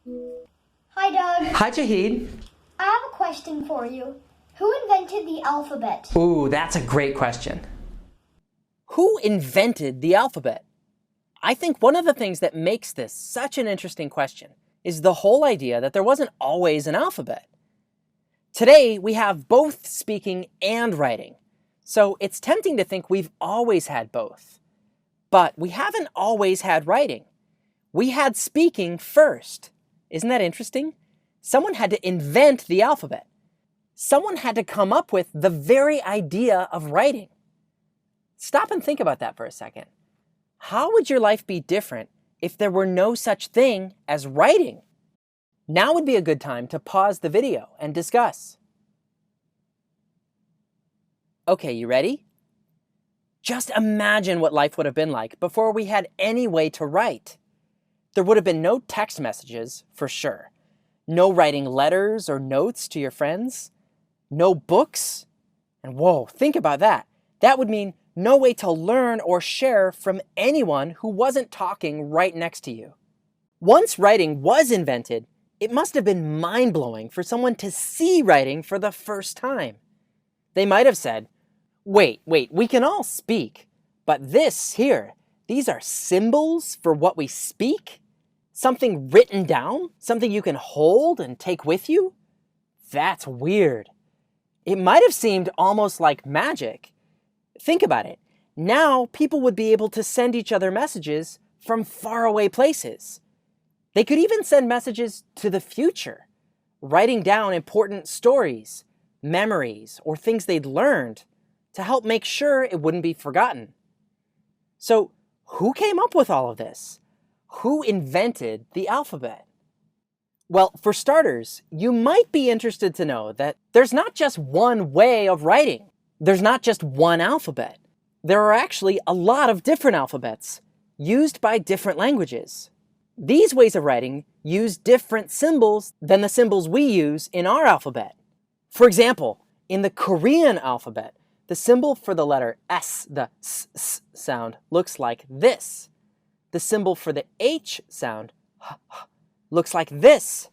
Hi, Doug. Hi, Jahid. I have a question for you. Who invented the alphabet? Ooh, that's a great question. Who invented the alphabet? I think one of the things that makes this such an interesting question is the whole idea that there wasn't always an alphabet. Today, we have both speaking and writing, so it's tempting to think we've always had both. But we haven't always had writing. We had speaking first. Isn't that interesting? Someone had to invent the alphabet. Someone had to come up with the very idea of writing. Stop and think about that for a second. How would your life be different if there were no such thing as writing? Now would be a good time to pause the video and discuss. Okay, you ready? Just imagine what life would have been like before we had any way to write. There would have been no text messages, for sure. No writing letters or notes to your friends. No books. And whoa, think about that. That would mean no way to learn or share from anyone who wasn't talking right next to you. Once writing was invented, it must have been mind-blowing for someone to see writing for the first time. They might have said, wait, we can all speak, but this here, these are symbols for what we speak? Something written down? Something you can hold and take with you? That's weird. It might have seemed almost like magic. Think about it. Now people would be able to send each other messages from faraway places. They could even send messages to the future, writing down important stories, memories, or things they'd learned to help make sure it wouldn't be forgotten. So, who came up with all of this? Who invented the alphabet? Well, for starters, you might be interested to know that there's not just one way of writing. There's not just one alphabet. There are actually a lot of different alphabets used by different languages. These ways of writing use different symbols than the symbols we use in our alphabet. For example, in the Korean alphabet, the symbol for the letter S, the S sound, looks like this. The symbol for the H sound looks like this.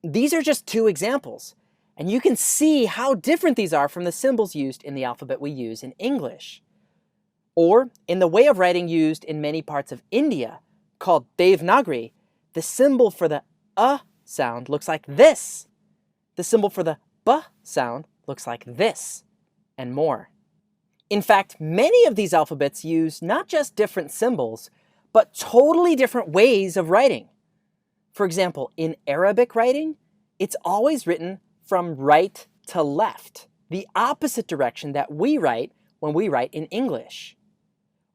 These are just two examples, and you can see how different these are from the symbols used in the alphabet we use in English. Or in the way of writing used in many parts of India, called Devanagari, the symbol for the sound looks like this. The symbol for the B sound looks like this, and more. In fact, many of these alphabets use not just different symbols, but totally different ways of writing. For example, in Arabic writing, it's always written from right to left, the opposite direction that we write when we write in English.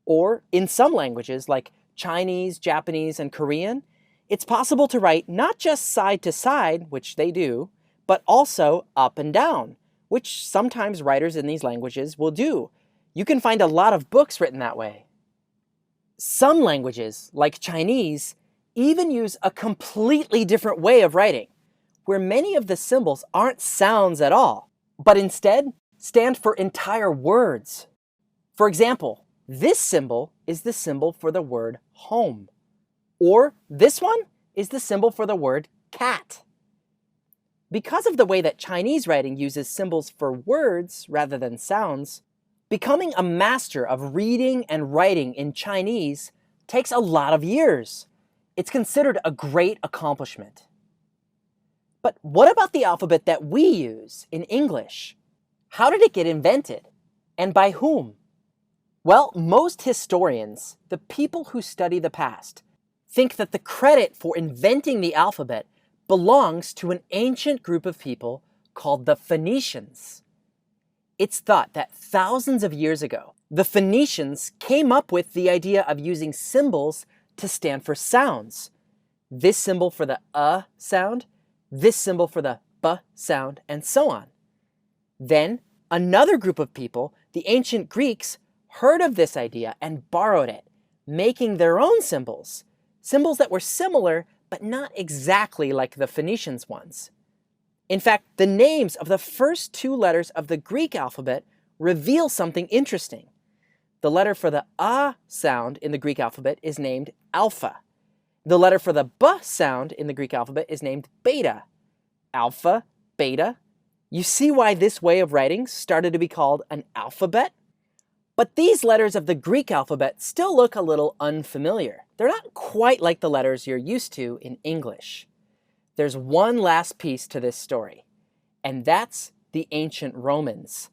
Or in some languages like Chinese, Japanese, and Korean, it's possible to write not just side to side, which they do, but also up and down, which sometimes writers in these languages will do. You can find a lot of books written that way. Some languages, like Chinese, even use a completely different way of writing, where many of the symbols aren't sounds at all, but instead stand for entire words. For example, this symbol is the symbol for the word home, or this one is the symbol for the word cat. Because of the way that Chinese writing uses symbols for words rather than sounds, becoming a master of reading and writing in Chinese takes a lot of years. It's considered a great accomplishment. But what about the alphabet that we use in English? How did it get invented? And by whom? Well, most historians, the people who study the past, think that the credit for inventing the alphabet belongs to an ancient group of people called the Phoenicians. It's thought that thousands of years ago, the Phoenicians came up with the idea of using symbols to stand for sounds. This symbol for the sound, this symbol for the b sound, and so on. Then, another group of people, the ancient Greeks, heard of this idea and borrowed it, making their own symbols, symbols that were similar but not exactly like the Phoenicians' ones. In fact, the names of the first two letters of the Greek alphabet reveal something interesting. The letter for the sound in the Greek alphabet is named alpha. The letter for the B sound in the Greek alphabet is named beta. Alpha, beta. You see why this way of writing started to be called an alphabet? But these letters of the Greek alphabet still look a little unfamiliar. They're not quite like the letters you're used to in English. There's one last piece to this story, and that's the ancient Romans.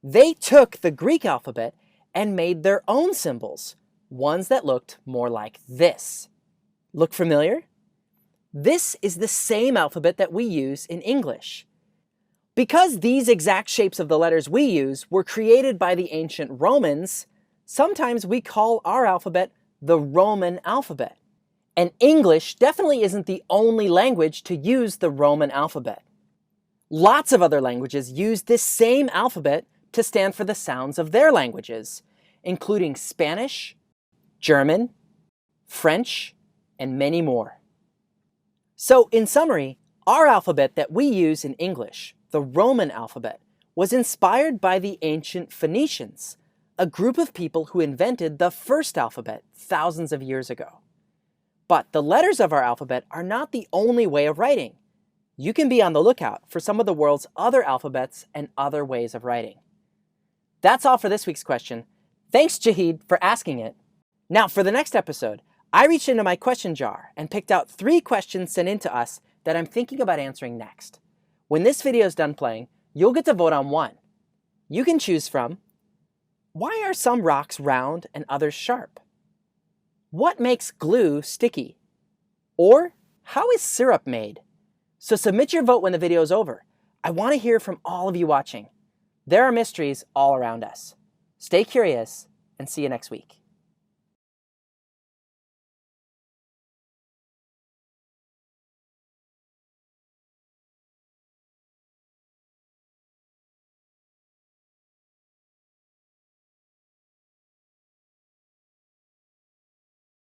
They took the Greek alphabet and made their own symbols, ones that looked more like this. Look familiar? This is the same alphabet that we use in English. Because these exact shapes of the letters we use were created by the ancient Romans, sometimes we call our alphabet the Roman alphabet. And English definitely isn't the only language to use the Roman alphabet. Lots of other languages use this same alphabet to stand for the sounds of their languages, including Spanish, German, French, and many more. So in summary, our alphabet that we use in English, the Roman alphabet, was inspired by the ancient Phoenicians, a group of people who invented the first alphabet thousands of years ago. But the letters of our alphabet are not the only way of writing. You can be on the lookout for some of the world's other alphabets and other ways of writing. That's all for this week's question. Thanks, Jahid, for asking it. Now, for the next episode, I reached into my question jar and picked out 3 questions sent in to us that I'm thinking about answering next. When this video is done playing, you'll get to vote on one. You can choose from: why are some rocks round and others sharp? What makes glue sticky? Or how is syrup made? So submit your vote when the video is over. I want to hear from all of you watching. There are mysteries all around us. Stay curious and see you next week.